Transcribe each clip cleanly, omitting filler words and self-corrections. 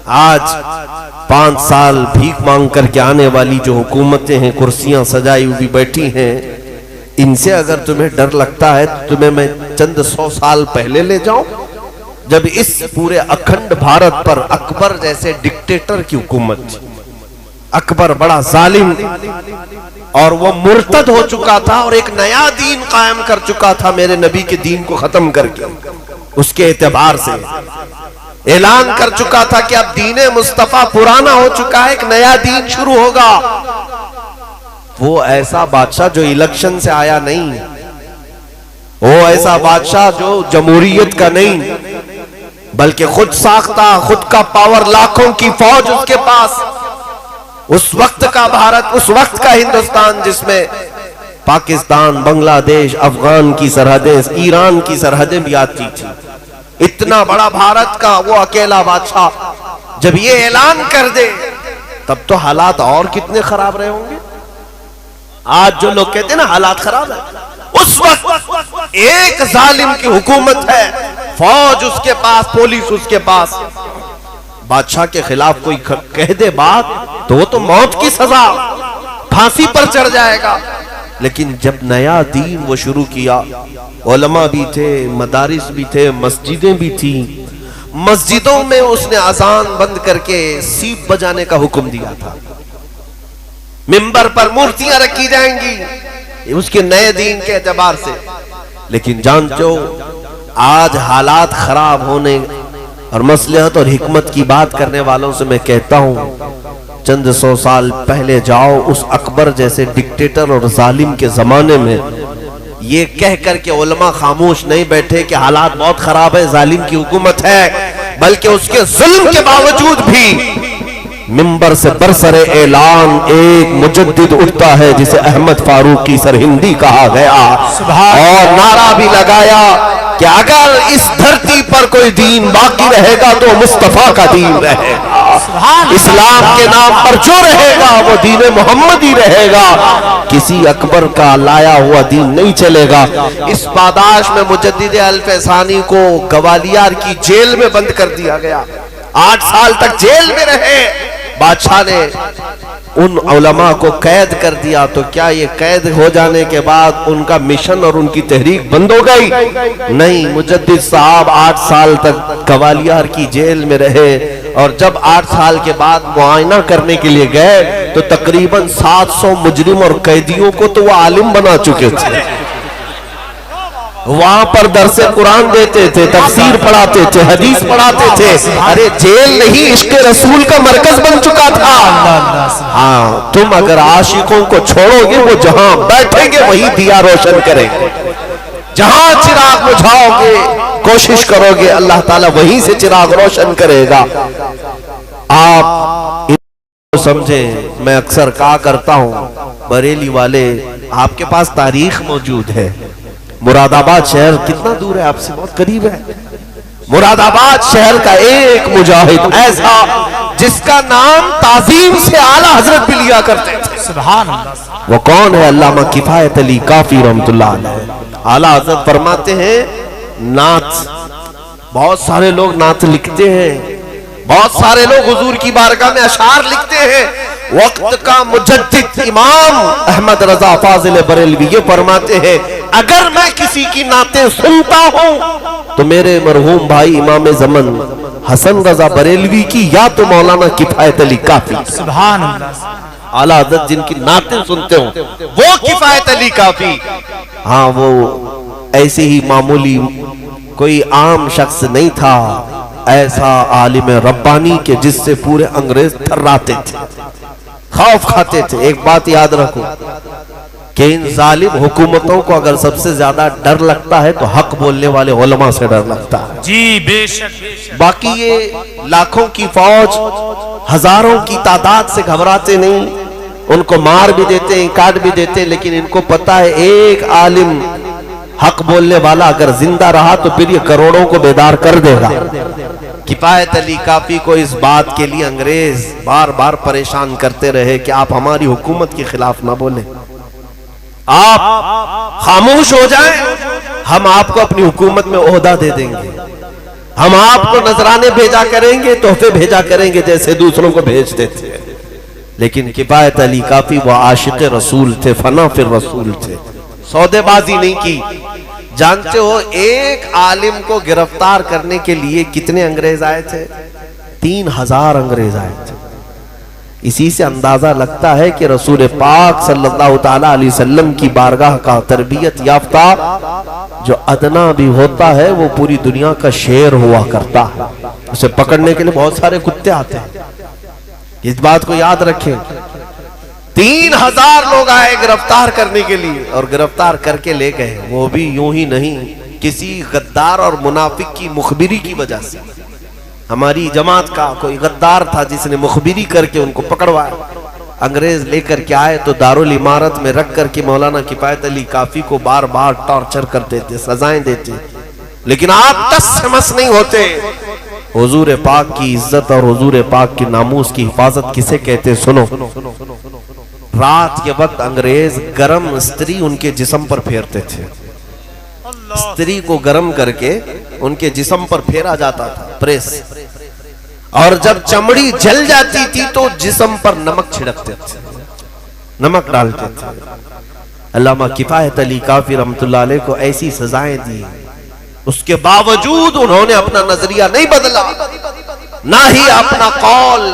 آج 5 سال بھیک مانگ کر کے آنے والی جو حکومتیں ہیں، کرسیاں سجائی ہوئی بیٹھی ہیں، ان سے اگر تمہیں ڈر لگتا ہے تو تمہیں میں چند 100 سال پہلے لے جاؤں، جب اس پورے اکھنڈ بھارت پر اکبر جیسے ڈکٹیٹر کی حکومت تھی۔ اکبر بڑا ظالم اور وہ مرتد ہو چکا تھا اور ایک نیا دین قائم کر چکا تھا، میرے نبی کے دین کو ختم کر کے۔ اس کے اعتبار سے اعلان کر چکا تھا کہ اب دین مصطفیٰ پرانا ہو چکا ہے، ایک نیا دین شروع ہوگا۔ وہ ایسا بادشاہ جو الیکشن سے آیا نہیں، وہ ایسا بادشاہ جو جمہوریت کا نہیں، بلکہ خود ساختہ، خود کا پاور، لاکھوں کی فوج اس کے پاس۔ اس وقت کا بھارت، اس وقت کا ہندوستان جس میں پاکستان، بنگلہ دیش، افغان کی سرحدیں، ایران کی سرحدیں بھی آتی تھی، اتنا بڑا بھارت کا وہ اکیلا بادشاہ جب یہ اعلان کر دے تب تو حالات اور کتنے خراب رہے ہوں گے۔ آج جو لوگ کہتے ہیں نا حالات خراب ہے، اس وقت ایک ظالم کی حکومت ہے، فوج اس کے پاس، پولیس اس کے پاس، بادشاہ کے خلاف کوئی کہہ دے بات تو وہ تو موت کی سزا، پھانسی پر چڑھ جائے گا۔ لیکن جب نیا دین وہ شروع کیا، علماء بھی تھے، مدارس بھی تھے، مسجدیں بھی تھیں، مسجدوں میں اس نے اذان بند کر کے سیپ بجانے کا حکم دیا تھا، منبر پر مورتیاں رکھی جائیں گی اس کے نئے دین کے اعتبار سے۔ لیکن جانچو آج حالات خراب ہونے اور مصلحت اور حکمت کی بات کرنے والوں سے میں کہتا ہوں، چند 100 سال پہلے جاؤ، اس اکبر جیسے ڈکٹیٹر اور ظالم کے زمانے میں یہ کہہ کر کے علماء خاموش نہیں بیٹھے کہ حالات بہت خراب ہے، ظالم کی حکومت ہے، بلکہ اس کے ظلم کے باوجود بھی منبر سے برسر اعلان ایک مجدد اٹھتا ہے جسے احمد فاروقی سرہندی کہا گیا، اور نعرہ بھی لگایا کہ اگر اس دھرتی پر کوئی دین باقی رہے گا تو مصطفیٰ کا دین رہے گا، اسلام کے نام پر جو رہے گا وہ دین محمد ہی رہے گا، کسی اکبر کا لایا ہوا دین نہیں چلے گا۔ اس پاداش میں مجدد الف ثانی کو گوالیار کی جیل میں بند کر دیا گیا، 8 سال تک جیل میں رہے۔ بادشاہ نے ان علماء کو قید کر دیا، تو کیا یہ قید ہو جانے کے بعد ان کا مشن اور ان کی تحریک بند ہو گئی؟ نہیں، مجدد صاحب 8 سال تک گوالیار کی جیل میں رہے، اور جب 8 سال کے بعد معائنہ کرنے کے لیے گئے تو تقریباً 700 مجرم اور قیدیوں کو تو وہ عالم بنا چکے تھے، وہاں پر درس قرآن دیتے تھے، تفسیر پڑھاتے تھے، حدیث پڑھاتے تھے۔ ارے جیل نہیں، عشق رسول کا مرکز بن چکا تھا۔ ہاں، تم اگر عاشقوں کو چھوڑو گے وہ جہاں بیٹھیں گے وہی دیا روشن کریں گے، جہاں چراغ بجھاؤ گے کوشش کرو گے اللہ تعالیٰ وہیں سے چراغ روشن کرے گا۔ آپ سمجھیں، میں اکثر کہا کرتا ہوں، بریلی والے آپ کے پاس تاریخ موجود ہے، مراد آباد شہر کتنا دور ہے آپ سے؟ بہت قریب ہے۔ مراد آباد شہر کا ایک مجاہد ایسا جس کا نام تعظیم سے اعلیٰ حضرت بھی لیا کرتے تھے، سبحان اللہ، وہ کون ہے؟ علامہ کفایت علی کافی رحمت اللہ علیہ۔ اعلیٰ حضرت فرماتے ہیں نعت، بہت سارے لوگ نعت لکھتے ہیں، بہت سارے لوگ حضور کی بارگاہ میں اشعار لکھتے ہیں، وقت کا مجدد امام احمد رضا فاضل بریلوی یہ فرماتے ہیں اگر میں کسی کی نعتیں سنتا ہوں تو میرے مرحوم بھائی امام زمن حسن رضا بریلوی کی یا تو مولانا کفایت علی کافی، سبحان اللہ، اعلیٰ حضرت جن کی نعتیں سنتے ہوں وہ کفایت علی کافی۔ ہاں، وہ ایسے ہی معمولی کوئی عام شخص نہیں تھا، ایسا عالم ربانی کے جس سے پورے انگریز تھراتے تھے، خوف کھاتے تھے۔ ایک بات یاد رکھو کہ ان ظالم حکومتوں کو اگر سب سے زیادہ ڈر لگتا ہے تو حق بولنے والے علماء سے ڈر لگتا ہے، جی بے شک۔ باقی یہ لاکھوں کی فوج ہزاروں کی تعداد سے گھبراتے نہیں، ان کو مار بھی دیتے ہیں، کاٹ بھی دیتے، لیکن ان کو پتا ہے ایک عالم حق بولنے والا اگر زندہ رہا تو پھر یہ کروڑوں کو بیدار کر دے گا۔ کفایت علی کافی کو اس بات کے لیے انگریز بار بار پریشان کرتے رہے کہ آپ ہماری حکومت کے خلاف نہ بولیں، آپ خاموش ہو جائیں، ہم آپ کو اپنی حکومت میں عہدہ دے دیں گے۔ ہم آپ کو نذرانے بھیجا کریں گے، تحفے بھیجا کریں گے جیسے دوسروں کو بھیجتے تھے، لیکن کفایت علی کافی وہ عاشق رسول تھے، فنا فی الرسول تھے، سودے بازی نہیں کی۔ جانتے ہو ایک عالم کو گرفتار کرنے کے لیے کتنے انگریز آئے تھے؟ 3000 انگریز آئے تھے۔ اسی سے اندازہ لگتا ہے کہ رسول پاک صلی اللہ تعالیٰ علیہ وسلم کی بارگاہ کا تربیت یافتہ جو ادنا بھی ہوتا ہے وہ پوری دنیا کا شیر ہوا کرتا ہے، اسے پکڑنے کے لیے بہت سارے کتے آتے ہیں، اس بات کو یاد رکھیں۔ 3000 لوگ آئے گرفتار کرنے کے لیے اور گرفتار کر کے لے گئے، وہ بھی یوں ہی نہیں، کسی غدار اور منافق کی مخبری کی وجہ سے۔ ہماری جماعت کا کوئی غدار تھا جس نے مخبری کر کے ان کو پکڑوایا، انگریز لے کر کے آئے تو دارالامارت میں رکھ کر کے مولانا کفایت علی کافی کو بار بار ٹارچر کرتے تھے، سزائیں دیتے، لیکن آپ ٹس سے مس نہیں ہوتے۔ حضور پاک کی عزت اور حضور پاک کی ناموس کی حفاظت کسے کہتے؟ سنو، رات کے وقت انگریز گرم استری ان کے جسم پر پھیرتے تھے، استری کو گرم کر کے ان کے جسم پر پھیرا جاتا تھا، پریس، اور جب چمڑی جل جاتی تھی تو جسم پر نمک چھڑکتے تھے، نمک ڈالتے تھے۔ علامہ کفایت علی کافی رحمت اللہ علیہ کو ایسی سزائیں دی، اس کے باوجود انہوں نے اپنا نظریہ نہیں بدلا، نہ ہی اپنا قول۔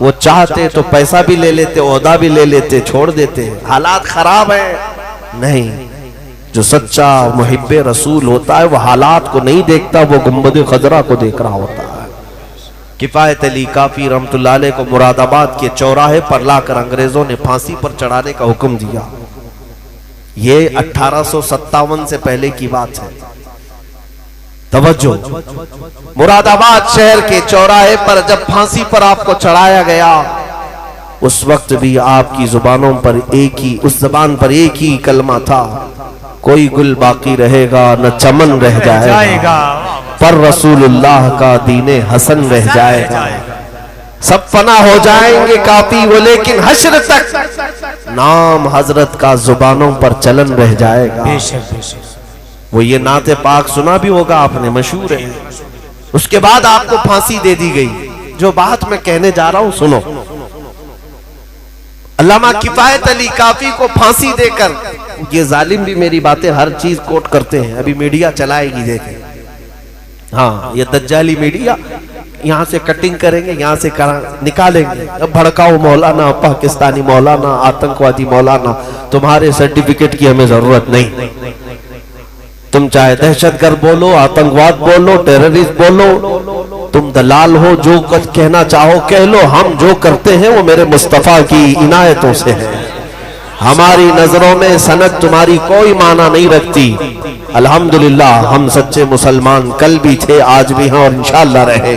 وہ چاہتے تو پیسہ بھی لے لیتے، عہدہ بھی لے لیتے، چھوڑ دیتے، حالات خراب ہیں، نہیں۔ جو سچا محب رسول ہوتا ہے وہ حالات کو نہیں دیکھتا، وہ گنبد خضرا کو دیکھ رہا ہوتا ہے۔ کفایت علی کافی رحمت اللہ علیہ کو مراد آباد کے چوراہے پر لا کر انگریزوں نے پھانسی پر چڑھانے کا حکم دیا۔ یہ 1857 سے پہلے کی بات ہے، توجہ۔ مراد آباد شہر کے چوراہے پر جب پھانسی پر آپ کو چڑھایا گیا، اس وقت بھی آپ کی زبانوں پر اس زبان پر ایک ہی کلمہ تھا، کوئی گل باقی رہے گا نہ چمن رہ جائے گا، پر رسول اللہ کا دین حسن رہ جائے گا۔ سب فنا ہو جائیں گے کافی وہ، لیکن حشر تک نام حضرت کا زبانوں پر چلن رہ جائے گا۔ وہ یہ نعت پاک سنا بھی ہوگا آپ نے، مشہور ہے۔ اس کے بعد آپ کو پھانسی دے دی گئی۔ جو بات میں کہنے جا رہا ہوں سنو، علامہ کفایت علی کافی کو پھانسی دے کر، یہ ظالم بھی میری باتیں ہر چیز کوٹ کرتے ہیں، ابھی میڈیا چلائے گی دیکھیں، ہاں یہ دجالی میڈیا، یہاں سے کٹنگ کریں گے، یہاں سے نکالیں گے، اب بھڑکاؤ مولانا، پاکستانی مولانا، آتنکوادی مولانا، تمہارے سرٹیفکیٹ کی ہمیں ضرورت نہیں، تم چاہے دہشت گرد بولو، آتنکواد بولو، ٹیررسٹ بولو، تم دلال ہو، جو کچھ کہنا چاہو کہہ لو، ہم جو کرتے ہیں وہ میرے مصطفیٰ کی عنایتوں سے ہے۔ ہماری نظروں میں سند تمہاری کوئی معنی نہیں رکھتی۔ الحمدللہ ہم سچے مسلمان کل بھی تھے، آج بھی ہیں اور انشاءاللہ رہیں گے۔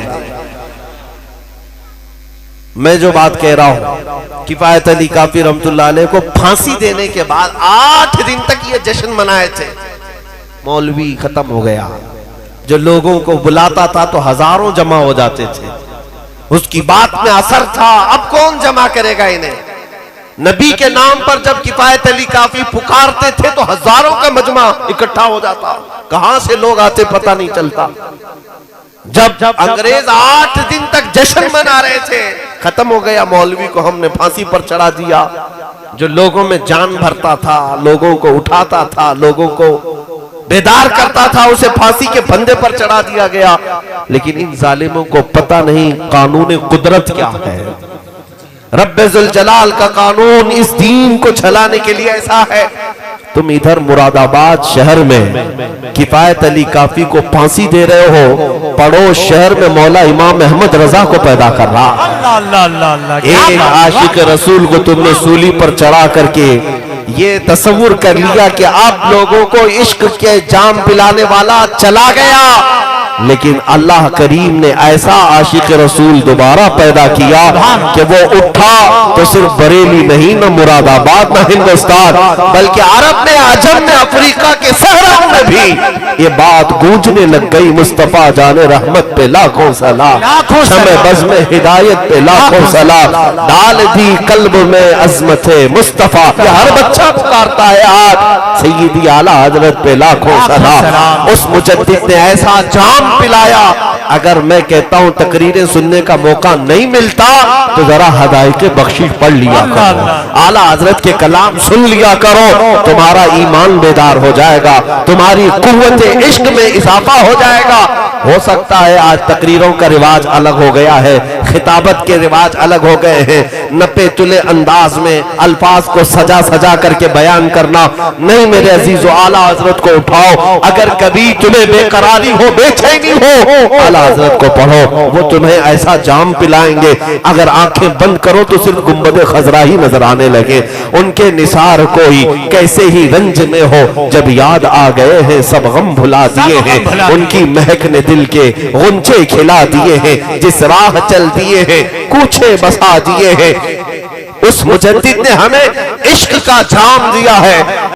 میں جو بات کہہ رہا ہوں، کفایت علی کافی رحمت اللہ علیہ کو پھانسی دینے کے بعد 8 دن تک یہ جشن منائے تھے۔ مولوی ختم ہو گیا، جو لوگوں کو بلاتا تھا تو ہزاروں جمع ہو جاتے تھے، اس کی بات میں اثر تھا۔ اب کون جمع کرے گا انہیں؟ نبی کے نام پر جب کفایت علی کافی پکارتے تھے تو ہزاروں کا مجمع اکٹھا ہو جاتا، کہاں سے لوگ آتے پتہ نہیں چلتا۔ جب انگریز 8 دن تک جشن منا رہے تھے، ختم ہو گیا، مولوی کو ہم نے پھانسی پر چڑھا دیا۔ جو لوگوں میں جان بھرتا تھا، لوگوں کو اٹھاتا تھا، لوگوں کو بیدار کرتا تھا، اسے پھانسی کے پھندے پر چڑھا دیا گیا۔ لیکن ان ظالموں کو پتہ نہیں قانون قدرت کیا ہے۔ رب ذوالجلال کا قانون اس دین کو چھلانے کے لیے ایسا ہے۔ تم ادھر مراد آباد شہر میں کفایت علی کافی کو پھانسی دے رہے ہو، پڑوس شہر میں مولا امام احمد رضا کو پیدا کر رہا۔ ایک عاشق رسول کو تم نے سولی پر چڑھا کر کے یہ تصور کر لیا کہ آپ لوگوں کو عشق کے جام پلانے والا چلا گیا، لیکن اللہ کریم نے ایسا عاشق رسول دوبارہ پیدا کیا کہ وہ اٹھا تو صرف بریلی نہیں، نہ مراد آباد، نہ ہندوستان، بلکہ عرب میں، عجم میں، افریقہ کے صحراؤں میں بھی یہ بات گونجنے لگ گئی۔ مصطفیٰ جان رحمت پہ لاکھوں سلام، شمع بزم ہدایت پہ لاکھوں سلام، ڈال دی قلب میں عظمت مصطفیٰ، یہ ہر بچہ پکارتا ہے آج، سیدی اعلیٰ حضرت پہ لاکھوں سلام۔ اس مجدد نے ایسا جام پلایا. اگر میں کہتا ہوں تقریریں سننے کا موقع نہیں ملتا تو ذرا ہدایت بخشش پڑھ لیا کرو, اعلیٰ حضرت کے کلام سن لیا کرو, تمہارا ایمان بیدار ہو جائے گا, تمہاری قوت عشق میں اضافہ ہو جائے گا. ہو سکتا ہے آج تقریروں کا رواج الگ ہو گیا ہے, خطابت کے رواج الگ ہو گئے ہیں, نپے تلے انداز میں الفاظ کو سجا سجا کر کے بیان کرنا نہیں. میرے عزیز و اعلیٰ حضرت کو اٹھاؤ. اگر کبھی تمہیں بے قراری ہو, بے چینی ہو, اعلیٰ حضرت کو پڑھو, وہ تمہیں ایسا جام پلائیں گے اگر آنکھیں بند کرو تو صرف گنبد خضرا ہی نظر آنے لگے. ان کے نثار کوئی کیسے ہی رنج میں ہو, جب یاد آ گئے ہیں سب غم بھلا دیے ہیں. ان کی مہک نے دل کے غنچے کھلا دیے ہیں, جس راہ چل دیے ہیں کوچے بسا دیے ہیں. اس مجدد نے ہمیں عشق کا جام دیا ہے.